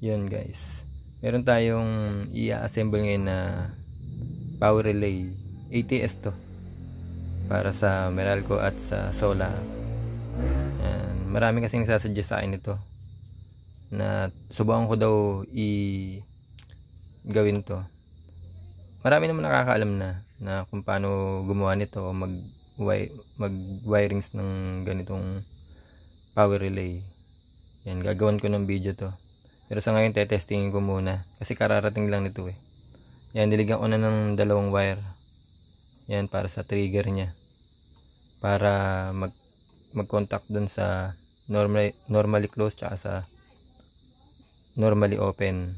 Yun guys, meron tayong i-assemble ngayon na power relay. ATS to para sa Meralco at sa solar. Yan. Marami kasing sasuggest sa akin ito na subukan ko daw gawin to. Marami naman nakakaalam na kung paano gumawa nito o mag wirings ng ganitong power relay. Yan, gagawin ko ng video to. Pero sa ngayon testingin ko muna kasi kararating lang nito eh. Yan, niligyan ko na ng dalawang wire. Yan, para sa trigger niya. Para mag-contact dun sa normally closed tsaka sa normally open.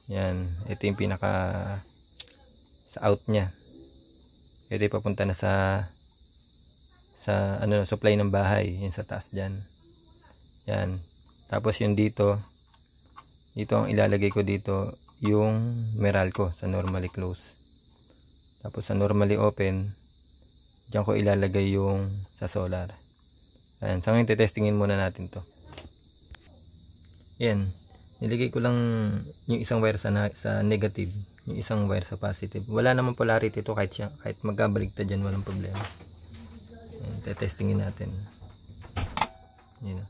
Yan, ito yung pinaka sa out niya. Ito yung papunta na sa supply ng bahay, yung sa taas diyan. Yan. Tapos yung dito ang ilalagay ko dito yung Meralco sa normally closed. Tapos sa normally open, diyan ko ilalagay yung sa solar. Ayan, sa ngayon testingin muna natin to. Ayan, niligay ko lang yung isang wire sa negative, yung isang wire sa positive. Wala namang polarity to kahit magkabaligtad dyan, walang problema. Ayan, testingin natin. Ayan.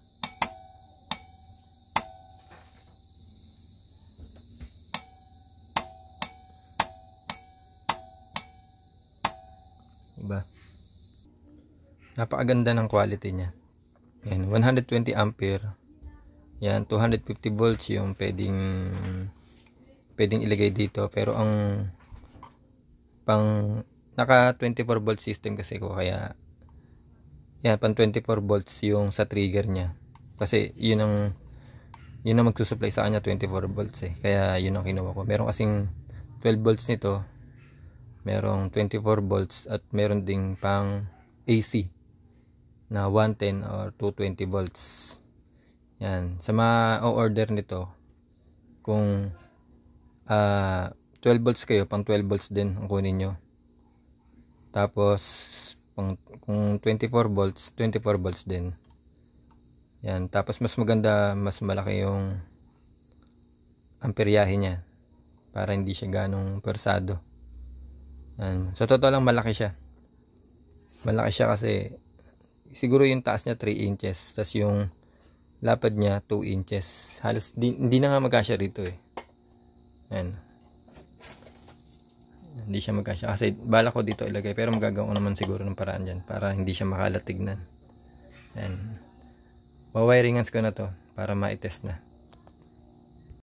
Diba? Napakaganda ng quality niya. Yan, 120 ampere. Yan, 250 volts yung pwedeng ilagay dito. Pero ang naka 24 volt system kasi ko, kaya yan, pang 24 volts yung sa trigger niya. Kasi yun ang magsusupply sa kanya, 24 volts eh. Kaya yun ang kinuha ko. Meron kasing 12 volts nito. Merong 24 volts at meron ding pang AC na 110 or 220 volts. Yan, sa ma-order nito, kung 12 volts kayo, pang 12 volts din ang kunin nyo. Tapos kung 24 volts, 24 volts din. Yan, tapos mas maganda, mas malaki yung amperyahe niya para hindi siya ganong persado. Yan. So totoo lang malaki siya. Malaki siya kasi siguro yung taas niya 3 inches. Tapos yung lapad niya 2 inches. Halos hindi na nga magkasya rito eh. Yan. Hindi siya magkasya. Kasi bala ko dito ilagay. Pero magagawa ko naman siguro ng paraan dyan. Para hindi siya makalatignan. Yan. Wawiringans ko na to para ma-test na.